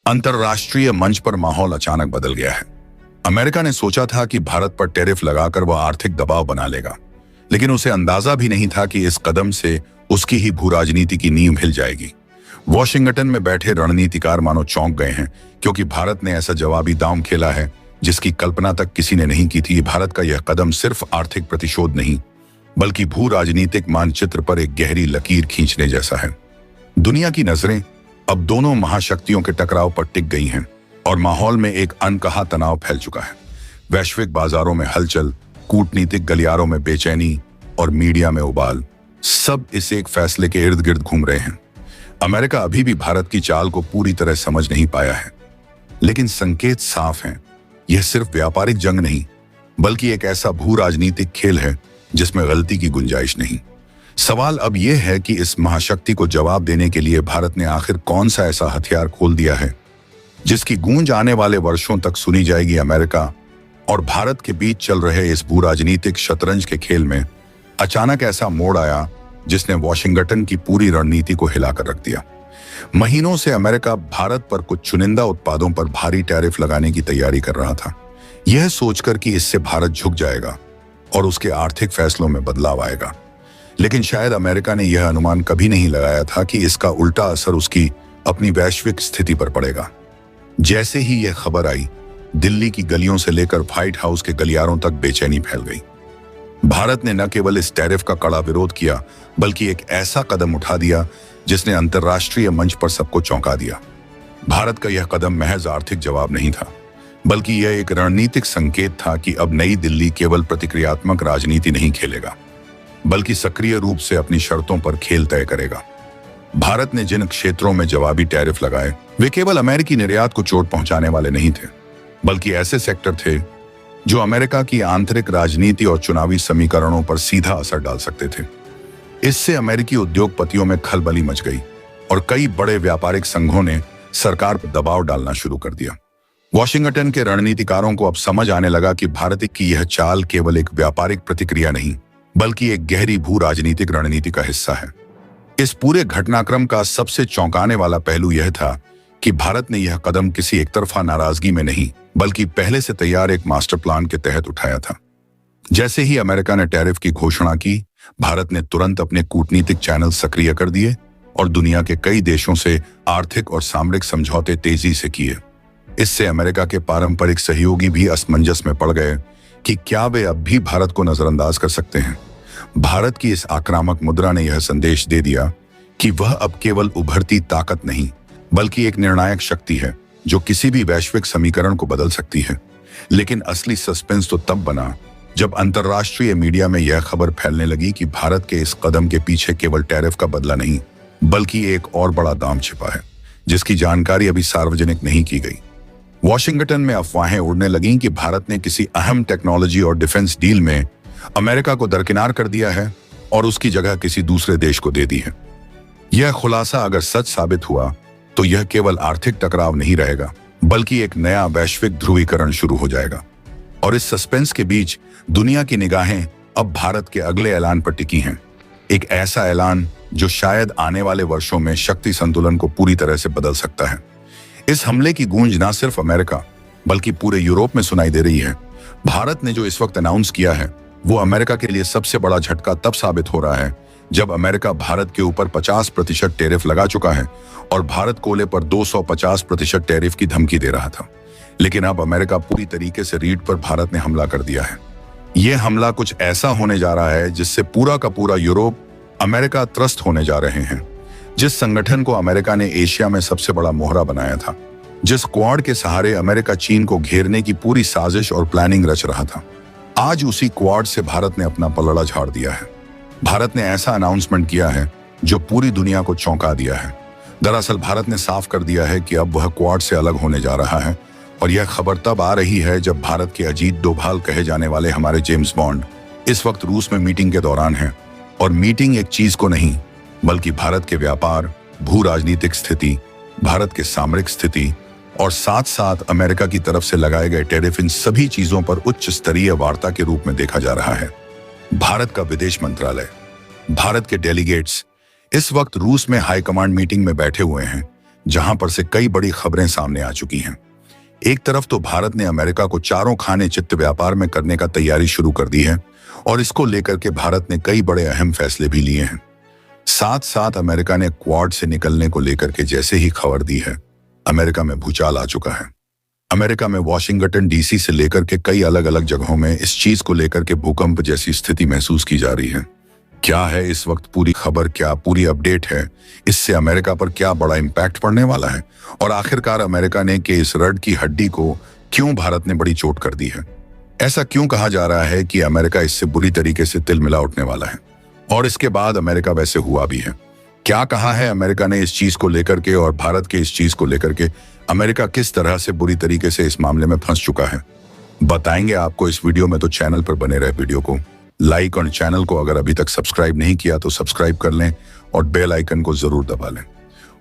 अंतरराष्ट्रीय मंच पर माहौल अचानक बदल गया है। अमेरिका ने सोचा था कि भारत पर टैरिफ लगाकर वह आर्थिक दबाव बना लेगा, लेकिन उसे अंदाजा भी नहीं था कि इस कदम से उसकी ही भू राजनीति की नींव हिल जाएगी। वॉशिंगटन में बैठे रणनीतिकार मानो चौंक गए हैं, क्योंकि भारत ने ऐसा जवाबी दांव खेला है जिसकी कल्पना तक किसी ने नहीं की थी। भारत का यह कदम सिर्फ आर्थिक प्रतिशोध नहीं, बल्कि भू राजनीतिक मानचित्र पर एक गहरी लकीर खींचने जैसा है। दुनिया की नजरें अब दोनों महाशक्तियों के टकराव पर टिक गई हैं और माहौल में एक अनकहा तनाव फैल चुका है। वैश्विक बाजारों में हलचल, कूटनीतिक गलियारों में बेचैनी और मीडिया में उबाल, सब इस एक फैसले के इर्द गिर्द घूम रहे हैं। अमेरिका अभी भी भारत की चाल को पूरी तरह समझ नहीं पाया है, लेकिन संकेत साफ हैं। यह सिर्फ व्यापारिक जंग नहीं, बल्कि एक ऐसा भू राजनीतिक खेल है जिसमें गलती की गुंजाइश नहीं। सवाल अब यह है कि इस महाशक्ति को जवाब देने के लिए भारत ने आखिर कौन सा ऐसा हथियार खोल दिया है जिसकी गूंज आने वाले वर्षों तक सुनी जाएगी। अमेरिका और भारत के बीच चल रहे इस भू राजनीतिक शतरंज के खेल में अचानक ऐसा मोड़ आया जिसने वॉशिंगटन की पूरी रणनीति को हिलाकर रख दिया। महीनों से अमेरिका भारत पर कुछ चुनिंदा उत्पादों पर भारी टैरिफ लगाने की तैयारी कर रहा था, यह सोचकर कि इससे भारत झुक जाएगा और उसके आर्थिक फैसलों में बदलाव आएगा। लेकिन शायद अमेरिका ने यह अनुमान कभी नहीं लगाया था कि इसका उल्टा असर उसकी अपनी वैश्विक स्थिति पर पड़ेगा। जैसे ही यह खबर आई, दिल्ली की गलियों से लेकर व्हाइट हाउस के गलियारों तक बेचैनी फैल गई। भारत ने न केवल इस टैरिफ का कड़ा विरोध किया, बल्कि एक ऐसा कदम उठा दिया जिसने अंतर्राष्ट्रीय मंच पर सबको चौंका दिया। भारत का यह कदम महज आर्थिक जवाब नहीं था, बल्कि यह एक रणनीतिक संकेत था कि अब नई दिल्ली केवल प्रतिक्रियात्मक राजनीति नहीं खेलेगा, बल्कि सक्रिय रूप से अपनी शर्तों पर खेल तय करेगा। भारत ने जिन क्षेत्रों में जवाबी टैरिफ लगाए, वे केवल अमेरिकी निर्यात को चोट पहुंचाने वाले नहीं थे, बल्कि ऐसे सेक्टर थे जो अमेरिका की आंतरिक राजनीति और चुनावी समीकरणों पर सीधा असर डाल सकते थे। इससे अमेरिकी उद्योगपतियों में खलबली मच गई और कई बड़े व्यापारिक संघों ने सरकार पर दबाव डालना शुरू कर दिया। वॉशिंगटन के रणनीतिकारों को अब समझ आने लगा कि भारत की यह चाल केवल एक व्यापारिक प्रतिक्रिया नहीं, बल्कि एक गहरी भू राजनीतिक रणनीति का हिस्सा है। इस पूरे घटनाक्रम का सबसे चौंकाने वाला पहलू यह था कि भारत ने यह कदम किसी एकतरफा नाराजगी में नहीं, बल्कि पहले से तैयार एक मास्टर प्लान के तहत उठाया था। जैसे ही अमेरिका ने टैरिफ की घोषणा की, भारत ने तुरंत अपने कूटनीतिक चैनल सक्रिय कर दिए और दुनिया के कई देशों से आर्थिक और सामरिक समझौते तेजी से किए। इससे अमेरिका के पारंपरिक सहयोगी भी असमंजस में पड़ गए कि क्या वे अब भी भारत को नजरअंदाज कर सकते हैं। भारत की इस आक्रामक मुद्रा ने यह संदेश दे दिया कि वह अब केवल उभरती ताकत नहीं, बल्कि एक निर्णायक शक्ति है जो किसी भी वैश्विक समीकरण को बदल सकती है। लेकिन असली सस्पेंस तो तब बना जब अंतर्राष्ट्रीय मीडिया में यह खबर फैलने लगी कि भारत के इस कदम के पीछे केवल टैरिफ का बदला नहीं, बल्कि एक और बड़ा दांव छिपा है जिसकी जानकारी अभी सार्वजनिक नहीं की गई। वॉशिंगटन में अफवाहें उड़ने लगीं कि भारत ने किसी अहम टेक्नोलॉजी और डिफेंस डील में अमेरिका को दरकिनार कर दिया है और उसकी जगह किसी दूसरे देश को दे दी है। यह खुलासा अगर सच साबित हुआ तो यह केवल आर्थिक टकराव नहीं रहेगा, बल्कि एक नया वैश्विक ध्रुवीकरण शुरू हो जाएगा। और इस सस्पेंस के बीच दुनिया की निगाहें अब भारत के अगले ऐलान पर टिकी हैं। एक ऐसा ऐलान जो शायद आने वाले वर्षों में शक्ति संतुलन को पूरी तरह से बदल सकता है। इस हमले की गूंज न सिर्फ अमेरिका बल्कि पूरे यूरोप में सुनाई दे रही है। भारत ने जो इस वक्त अनाउंस किया है वो अमेरिका के लिए सबसे बड़ा झटका तब साबित हो रहा है जब अमेरिका भारत के ऊपर 50% टैरिफ लगा चुका है और भारत कोयले पर 250% टैरिफ की धमकी दे रहा था। लेकिन अब अमेरिका पूरी तरीके से रीढ़ पर भारत ने हमला कर दिया है। यह हमला कुछ ऐसा होने जा रहा है जिससे पूरा का पूरा यूरोप अमेरिका त्रस्त होने जा रहे हैं। जिस संगठन को अमेरिका ने एशिया में सबसे बड़ा मोहरा बनाया था, जिस क्वाड के सहारे अमेरिका चीन को घेरने की पूरी साजिश और प्लानिंग रच रहा था, आज उसी क्वाड से भारत ने अपना पलड़ा झाड़ दिया है। भारत ने ऐसा अनाउंसमेंट किया है जो पूरी दुनिया को चौंका दिया है। दरअसल भारत ने साफ कर दिया है कि अब वह क्वाड से अलग होने जा रहा है और यह खबर तब आ रही है जब भारत के अजीत डोभाल कहे जाने वाले हमारे जेम्स बॉन्ड इस वक्त रूस में मीटिंग के दौरान हैं। और मीटिंग एक चीज को नहीं, बल्कि भारत के व्यापार, भू राजनीतिक स्थिति, भारत के सामरिक स्थिति और साथ साथ अमेरिका की तरफ से लगाए गए टैरिफ, इन सभी चीजों पर उच्च स्तरीय वार्ता के रूप में देखा जा रहा है। भारत का विदेश मंत्रालय, भारत के डेलीगेट्स इस वक्त रूस में हाईकमांड मीटिंग में बैठे हुए हैं, जहां पर से कई बड़ी खबरें सामने आ चुकी हैं। एक तरफ तो भारत ने अमेरिका को चारों खाने चित्त व्यापार में करने का तैयारी शुरू कर दी है और इसको लेकर के भारत ने कई बड़े अहम फैसले भी लिए हैं। साथ साथ अमेरिका ने क्वाड से निकलने को लेकर के जैसे ही खबर दी है, अमेरिका में भूचाल आ चुका है। अमेरिका में वाशिंगटन डीसी से लेकर के कई अलग अलग जगहों में इस चीज को लेकर के भूकंप जैसी स्थिति महसूस की जा रही है। क्या है इस वक्त पूरी खबर, क्या पूरी अपडेट है, इससे अमेरिका पर क्या बड़ा इंपैक्ट पड़ने वाला है और आखिरकार अमेरिका ने कि इस रड की हड्डी को क्यों भारत ने बड़ी चोट कर दी है। ऐसा क्यों कहा जा रहा है कि अमेरिका इससे बुरी तरीके से तिलमिला उठने वाला है और इसके बाद अमेरिका वैसे हुआ भी है। क्या कहा है अमेरिका ने इस चीज को लेकर के और भारत के इस चीज को लेकर के अमेरिका किस तरह से बुरी तरीके से इस मामले में फंस चुका है, बताएंगे आपको इस वीडियो में। तो चैनल पर बने रहे, वीडियो को लाइक और चैनल को अगर अभी तक सब्सक्राइब नहीं किया तो सब्सक्राइब कर लें और बेल आइकन को जरूर दबा लें।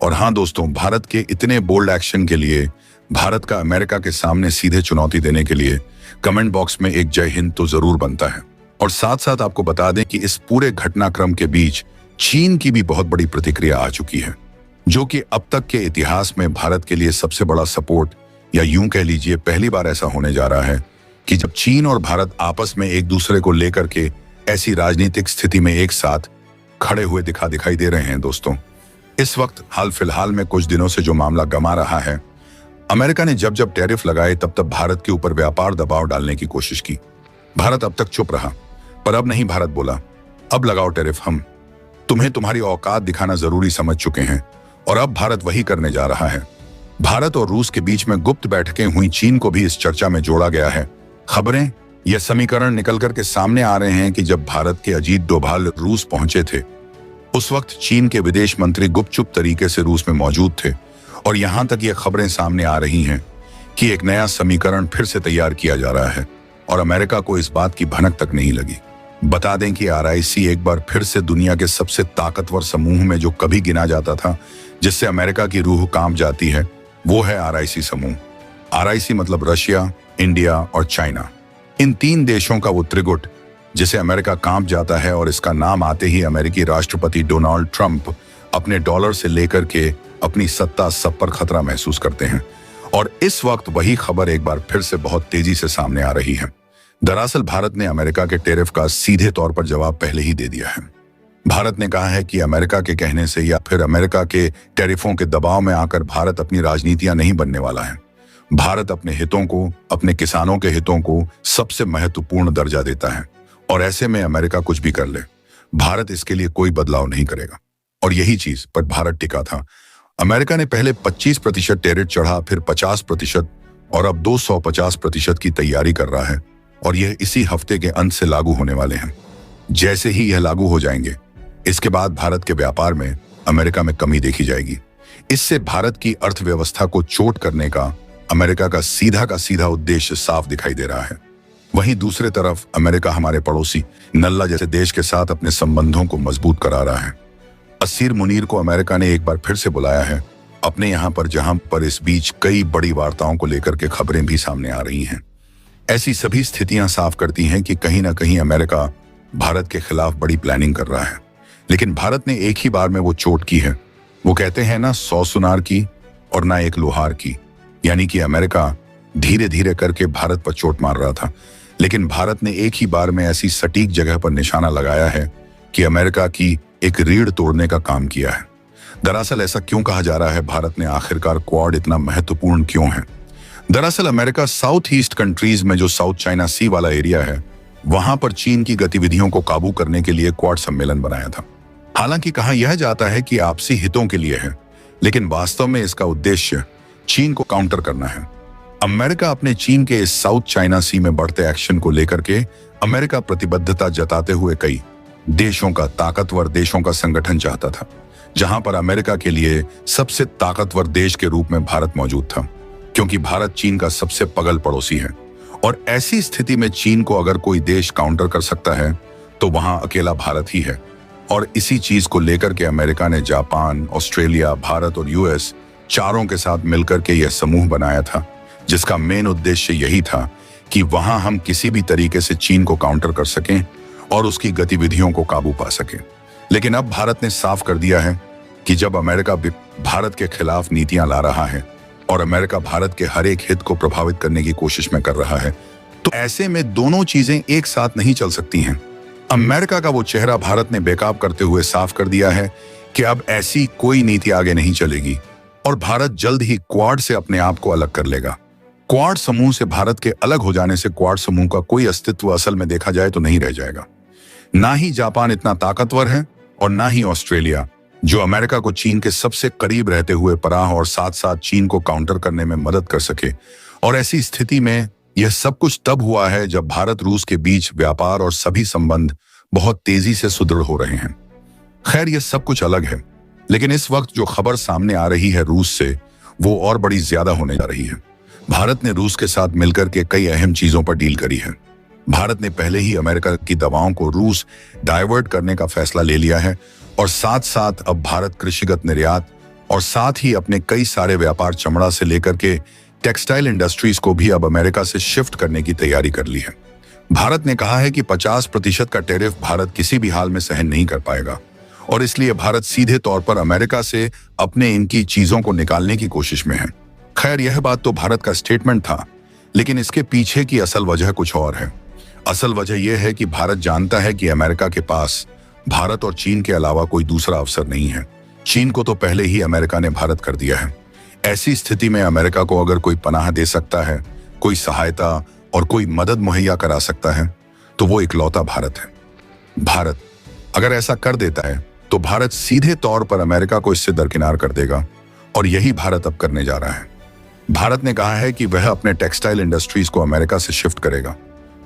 और हाँ दोस्तों, भारत के इतने बोल्ड एक्शन के लिए, भारत का अमेरिका के सामने सीधे चुनौती देने के लिए कमेंट बॉक्स में एक जय हिंद तो जरूर बनता है। और साथ साथ आपको बता दें कि इस पूरे घटनाक्रम के बीच चीन की भी बहुत बड़ी प्रतिक्रिया आ चुकी है, जो कि अब तक के इतिहास में भारत के लिए सबसे बड़ा सपोर्ट, या यूं कह लीजिए पहली बार ऐसा होने जा रहा है कि जब चीन और भारत आपस में एक दूसरे को लेकर के ऐसी राजनीतिक स्थिति में एक साथ खड़े हुए दिखाई दे रहे हैं। दोस्तों, इस वक्त हाल फिलहाल में कुछ दिनों से जो मामला गमा रहा है, अमेरिका ने जब जब टैरिफ लगाए तब तब भारत के ऊपर व्यापार दबाव डालने की कोशिश की। भारत अब तक चुप रहा, पर अब नहीं, भारत बोला अब लगाओ टैरिफ, हम तुम्हें तुम्हारी औकात दिखाना जरूरी समझ चुके हैं और अब भारत वही करने जा रहा है। भारत और रूस के बीच में गुप्त बैठकें हुई, चीन को भी इस चर्चा में जोड़ा गया है। खबरें, यह समीकरण निकल करके सामने आ रहे हैं कि जब भारत के अजीत डोभाल रूस पहुंचे थे, उस वक्त चीन के विदेश मंत्री गुपचुप तरीके से रूस में मौजूद थे और यहां तक ये खबरें सामने आ रही हैं कि एक नया समीकरण फिर से तैयार किया जा रहा है और अमेरिका को इस बात की भनक तक नहीं लगी। बता दें कि आरआईसी एक बार फिर से दुनिया के सबसे ताकतवर समूह में जो कभी गिना जाता था, जिससे अमेरिका की रूह कांप जाती है, वो है आरआईसी समूह। आरआईसी मतलब रशिया, इंडिया और चाइना, इन तीन देशों का वो त्रिगुट जिसे अमेरिका कांप जाता है। और इसका नाम आते ही अमेरिकी राष्ट्रपति डोनाल्ड ट्रंप अपने डॉलर से लेकर के अपनी सत्ता सब पर खतरा महसूस करते हैं। और इस वक्त वही खबर एक बार फिर से बहुत तेजी से सामने आ रही है। दरअसल भारत ने अमेरिका के टैरिफ का सीधे तौर पर जवाब पहले ही दे दिया है। भारत ने कहा है कि अमेरिका के कहने से या फिर अमेरिका के टैरिफों के दबाव में आकर भारत अपनी राजनीतियां नहीं बनने वाला है। भारत अपने हितों को, अपने किसानों के हितों को सबसे महत्वपूर्ण दर्जा देता है और ऐसे में अमेरिका कुछ भी कर ले, भारत इसके लिए कोई बदलाव नहीं करेगा। और यही चीज पर भारत टिका था। अमेरिका ने पहले 25% टैरिफ चढ़ा, फिर 50% और अब 250% की तैयारी कर रहा है और यह इसी हफ्ते के अंत से लागू होने वाले हैं। जैसे ही यह लागू हो जाएंगे, इसके बाद भारत के व्यापार में अमेरिका में कमी देखी जाएगी। इससे भारत की अर्थव्यवस्था को चोट करने का अमेरिका का सीधा उद्देश्य साफ दिखाई दे रहा है। वहीं दूसरे तरफ अमेरिका हमारे पड़ोसी नल्ला जैसे देश के साथ अपने संबंधों को मजबूत करा रहा है। असीर मुनीर को अमेरिका ने एक बार फिर से बुलाया है अपने यहाँ पर, जहां पर इस बीच कई बड़ी वार्ताओं को लेकर के खबरें भी सामने आ रही हैं। ऐसी सभी स्थितियां साफ करती हैं कि कहीं ना कहीं अमेरिका भारत के खिलाफ बड़ी प्लानिंग कर रहा है। लेकिन भारत ने एक ही बार में वो चोट की है। वो कहते हैं ना, 100 सुनार की और ना एक लोहार की। यानी कि अमेरिका धीरे धीरे करके भारत पर चोट मार रहा था, लेकिन भारत ने एक ही बार में ऐसी सटीक जगह पर निशाना लगाया है कि अमेरिका की एक रीढ़ तोड़ने का काम किया है। दरअसल ऐसा क्यों कहा जा रहा है, भारत ने आखिरकार क्वाड इतना महत्वपूर्ण क्यों है? दरअसल अमेरिका साउथ ईस्ट कंट्रीज में जो साउथ चाइना सी वाला एरिया है, वहां पर चीन की गतिविधियों को काबू करने के लिए क्वाड सम्मेलन बनाया था। हालांकि कहा यह जाता है कि आपसी हितों के लिए है, लेकिन वास्तव में इसका उद्देश्य चीन को काउंटर करना है। अमेरिका अपने चीन के इस साउथ चाइना सी में बढ़ते एक्शन को लेकर के अमेरिका प्रतिबद्धता जताते हुए कई देशों का, ताकतवर देशों का संगठन चाहता था, जहां पर अमेरिका के लिए सबसे ताकतवर देश के रूप में भारत मौजूद था, क्योंकि भारत चीन का सबसे पगल पड़ोसी है। और ऐसी स्थिति में चीन को अगर कोई देश काउंटर कर सकता है तो वहां अकेला भारत ही है। और इसी चीज को लेकर के अमेरिका ने जापान, ऑस्ट्रेलिया, भारत और यूएस चारों के साथ मिलकर के यह समूह बनाया था, जिसका मेन उद्देश्य यही था कि वहां हम किसी भी तरीके से चीन को काउंटर कर सकें और उसकी गतिविधियों को काबू पा सकें। लेकिन अब भारत ने साफ कर दिया है कि जब अमेरिका भारत के खिलाफ नीतियां ला रहा है और अमेरिका भारत के हर एक हित को प्रभावित करने की कोशिश में कर रहा है, तो ऐसे में दोनों चीजें एक साथ नहीं चल सकती हैं। अमेरिका का वो चेहरा भारत ने बेकाब करते हुए साफ कर दिया है कि अब ऐसी कोई नीति आगे नहीं चलेगी और भारत जल्द ही क्वाड से अपने आप को अलग कर लेगा। क्वाड समूह से भारत के अलग हो जाने से क्वाड समूह का कोई अस्तित्व असल में देखा जाए तो नहीं रह जाएगा। ना ही जापान इतना ताकतवर है और ना ही ऑस्ट्रेलिया, जो अमेरिका को चीन के सबसे करीब रहते हुए पनाह और साथ साथ चीन को काउंटर करने में मदद कर सके। और ऐसी स्थिति में यह सब कुछ तब हुआ है जब भारत रूस के बीच व्यापार और सभी संबंध बहुत तेजी से सुदृढ़ हो रहे हैं। खैर, यह सब कुछ अलग है, लेकिन इस वक्त जो खबर सामने आ रही है रूस से, वो और बड़ी ज्यादा होने जा रही है। भारत ने रूस के साथ मिलकर के कई अहम चीजों पर डील करी है। भारत ने पहले ही अमेरिका की दवाओं को रूस डाइवर्ट करने का फैसला ले लिया है और साथ साथ अब भारत कृषिगत निर्यात और साथ ही अपने कई सारे व्यापार चमड़ा से लेकर के टेक्सटाइल इंडस्ट्रीज को भी अब अमेरिका से शिफ्ट करने की तैयारी कर ली है। भारत ने कहा है कि 50% का टैरिफ भारत किसी भी हाल में सहन नहीं कर पाएगा और इसलिए भारत सीधे तौर पर अमेरिका से अपने इनकी चीजों को निकालने की कोशिश में है। खैर, यह बात तो भारत का स्टेटमेंट था, लेकिन इसके पीछे की असल वजह कुछ और है। असल वजह यह है कि भारत जानता है कि अमेरिका के पास भारत और चीन के अलावा कोई दूसरा अवसर नहीं है। चीन को तो पहले ही अमेरिका ने भारत कर दिया है। ऐसी स्थिति में अमेरिका को अगर कोई पनाह दे सकता है, कोई सहायता और कोई मदद मुहैया करा सकता है, तो वो इकलौता भारत है। भारत अगर ऐसा कर देता है तो भारत सीधे तौर पर अमेरिका को इससे दरकिनार कर देगा और यही भारत अब करने जा रहा है। भारत ने कहा है कि वह अपने टेक्सटाइल इंडस्ट्रीज को अमेरिका से शिफ्ट करेगा।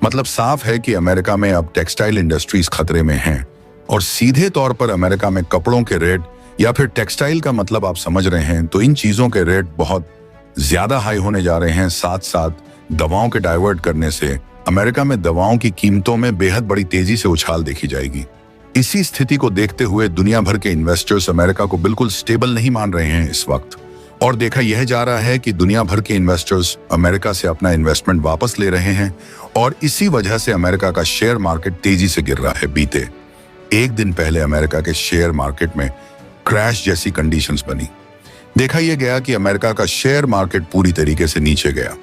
मतलब साफ है कि अमेरिका में अब टेक्सटाइल इंडस्ट्रीज खतरे में हैं और सीधे तौर पर अमेरिका में कपड़ों के रेट या फिर टेक्सटाइल का मतलब आप समझ रहे हैं, तो इन चीजों के रेट बहुत ज्यादा हाई होने जा रहे हैं। साथ साथ दवाओं के डाइवर्ट करने से अमेरिका में दवाओं की कीमतों में बेहद बड़ी तेजी से उछाल देखी जाएगी। इसी स्थिति को देखते हुए दुनिया भर के इन्वेस्टर्स अमेरिका को बिल्कुल स्टेबल नहीं मान रहे हैं इस वक्त, और देखा यह जा रहा है कि दुनिया भर के इन्वेस्टर्स अमेरिका से अपना इन्वेस्टमेंट वापस ले रहे हैं और इसी वजह से अमेरिका का शेयर मार्केट तेजी से गिर रहा है। बीते एक दिन पहले अमेरिका के शेयर मार्केट में क्रैश जैसी कंडीशंस बनी। देखा यह गया कि अमेरिका का शेयर मार्केट पूरी तरीके से नीचे गया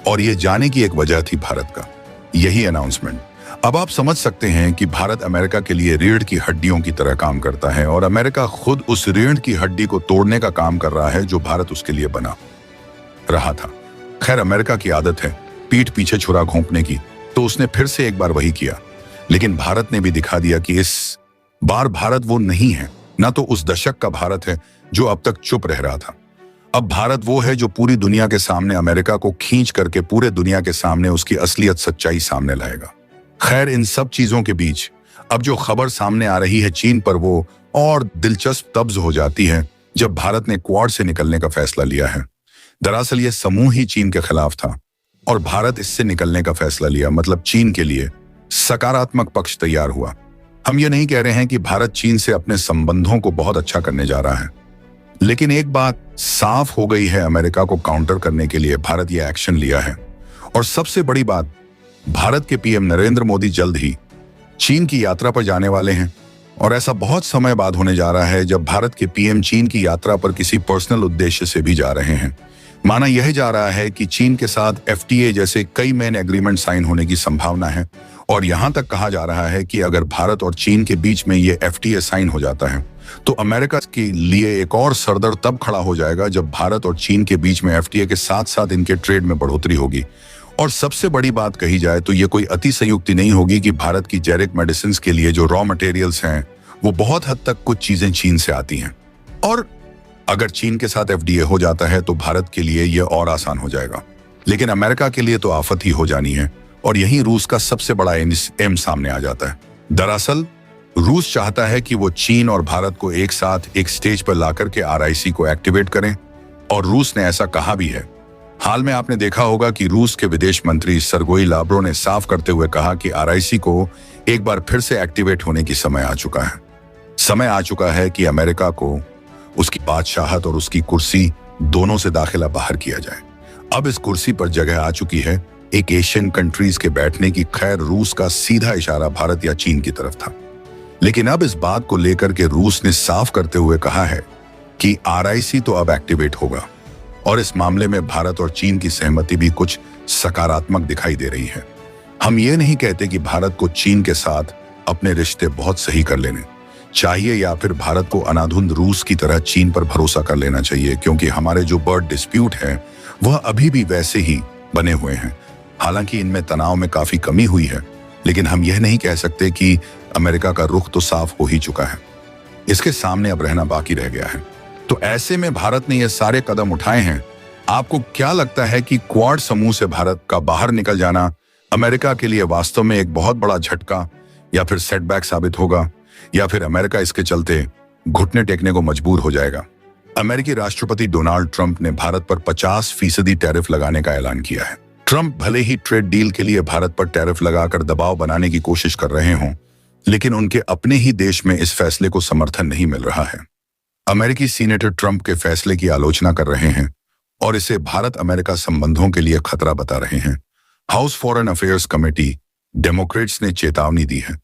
और यह जाने की एक वजह थी भारत का यही अनाउंसमेंट। अब आप समझ सकते हैं कि भारत अमेरिका के लिए रीढ़ की हड्डियों की तरह काम करता है और अमेरिका खुद उस रीढ़ की हड्डी को तोड़ने का काम कर रहा है जो भारत उसके लिए बना रहा था। खैर, अमेरिका की आदत है पीठ पीछे छुरा घोंपने की, तो उसने फिर से एक बार वही किया। लेकिन भारत ने भी दिखा दिया कि इस बार भारत वो नहीं है, ना तो उस दशक का भारत है जो अब तक चुप रह रहा था। अब भारत वो है जो पूरी दुनिया के सामने अमेरिका को खींच करके पूरे दुनिया के सामने उसकी असलियत सच्चाई सामने लाएगा। खैर, इन सब चीजों के बीच अब जो खबर सामने आ रही है चीन पर, वो और दिलचस्प तब्ज हो जाती है जब भारत ने क्वाड से निकलने का फैसला लिया है। दरअसल यह समूह ही चीन के खिलाफ था और भारत इससे निकलने का फैसला लिया, मतलब चीन के लिए सकारात्मक पक्ष तैयार हुआ। हम ये नहीं कह रहे हैं कि भारत चीन से अपने संबंधों को बहुत अच्छा करने जा रहा है, लेकिन एक बात साफ हो गई है, अमेरिका को काउंटर करने के लिए भारत यह एक्शन लिया है। और सबसे बड़ी बात, भारत के पीएम नरेंद्र मोदी जल्द ही चीन की यात्रा पर जाने वाले हैं और ऐसा बहुत समय बाद होने जा रहा है जब भारत के पीएम चीन की यात्रा पर किसी पर्सनल उद्देश्य से भी जा रहे हैं। माना यह जा रहा है कि चीन के साथ एफटीए जैसे कई मेन एग्रीमेंट साइन होने की संभावना है और यहां तक कहा जा रहा है कि अगर भारत और चीन के बीच में ये एफटीए साइन हो जाता है तो अमेरिका के लिए एक और सरदर्द तब खड़ा हो जाएगा जब भारत और चीन के बीच में एफटीए के साथ साथ इनके ट्रेड में बढ़ोतरी होगी। और सबसे बड़ी बात कही जाए तो ये कोई अतिशयोक्ति नहीं होगी कि भारत की जेरिक मेडिसिन के लिए जो रॉ मटेरियल्स हैं वो बहुत हद तक कुछ चीजें चीन से आती हैं, और अगर चीन के साथ एफडीए हो जाता है तो भारत के लिए यह और आसान हो जाएगा, लेकिन अमेरिका के लिए तो आफत ही हो जानी है। और यही रूस का सबसे बड़ा एम सामने आ जाता है। दरअसल रूस चाहता है कि वो चीन और भारत को एक साथ एक स्टेज पर लाकर के आरआईसी को एक्टिवेट करें, और रूस ने ऐसा कहा भी है। हाल में आपने देखा होगा कि रूस के विदेश मंत्री सरगोई लाव्रोव ने साफ करते हुए कहा कि आरआईसी को एक बार फिर से एक्टिवेट होने की समय आ चुका है। समय आ चुका है कि अमेरिका को उसकी बादशाहत और उसकी कुर्सी दोनों से दाखिला बाहर किया जाए। अब इस कुर्सी पर जगह आ चुकी है एक एशियन कंट्रीज के बैठने की। खैर, रूस का सीधा इशारा भारत या चीन की तरफ था, लेकिन अब इस बात को लेकर के रूस ने साफ करते हुए कहा है कि आरआईसी तो अब एक्टिवेट होगा और इस मामले में भारत और चीन की सहमति भी कुछ सकारात्मक दिखाई दे रही है। हम ये नहीं कहते कि भारत को चीन के साथ अपने रिश्ते बहुत सही कर लेने चाहिए या फिर भारत को अनाधुंध रूस की तरह चीन पर भरोसा कर लेना चाहिए, क्योंकि हमारे जो बर्ड डिस्प्यूट है वह अभी भी वैसे ही बने हुए हैं। हालांकि इनमें तनाव में काफी कमी हुई है, लेकिन हम यह नहीं कह सकते कि अमेरिका का रुख तो साफ हो ही चुका है। इसके सामने अब रहना बाकी रह गया है। तो ऐसे में भारत ने ये सारे कदम उठाए हैं। आपको क्या लगता है कि क्वाड समूह से भारत का बाहर निकल जाना अमेरिका के लिए वास्तव में एक बहुत बड़ा झटका या फिर सेटबैक साबित होगा, या फिर अमेरिका इसके चलते घुटने टेकने को मजबूर हो जाएगा? अमेरिकी राष्ट्रपति डोनाल्ड ट्रंप ने भारत पर 50% टैरिफ लगाने का ऐलान किया है। ट्रंप भले ही ट्रेड डील के लिए भारत पर टैरिफ लगाकर दबाव बनाने की कोशिश कर रहे हों, लेकिन उनके अपने ही देश में इस फैसले को समर्थन नहीं मिल रहा है। अमेरिकी सीनेटर ट्रंप के फैसले की आलोचना कर रहे हैं और इसे भारत अमेरिका संबंधों के लिए खतरा बता रहे हैं। House foreign affairs committee Democrats ने चेतावनी दी है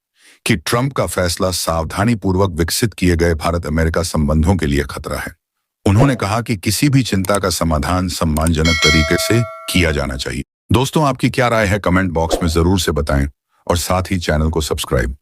कि ट्रंप का फैसला सावधानी पूर्वक विकसित किए गए भारत अमेरिका संबंधों के लिए खतरा है। उन्होंने कहा कि किसी भी चिंता का समाधान सम्मानजनक तरीके से किया जाना चाहिए। दोस्तों, आपकी क्या राय है कमेंट बॉक्स में जरूर से बताएं और साथ ही चैनल को सब्सक्राइब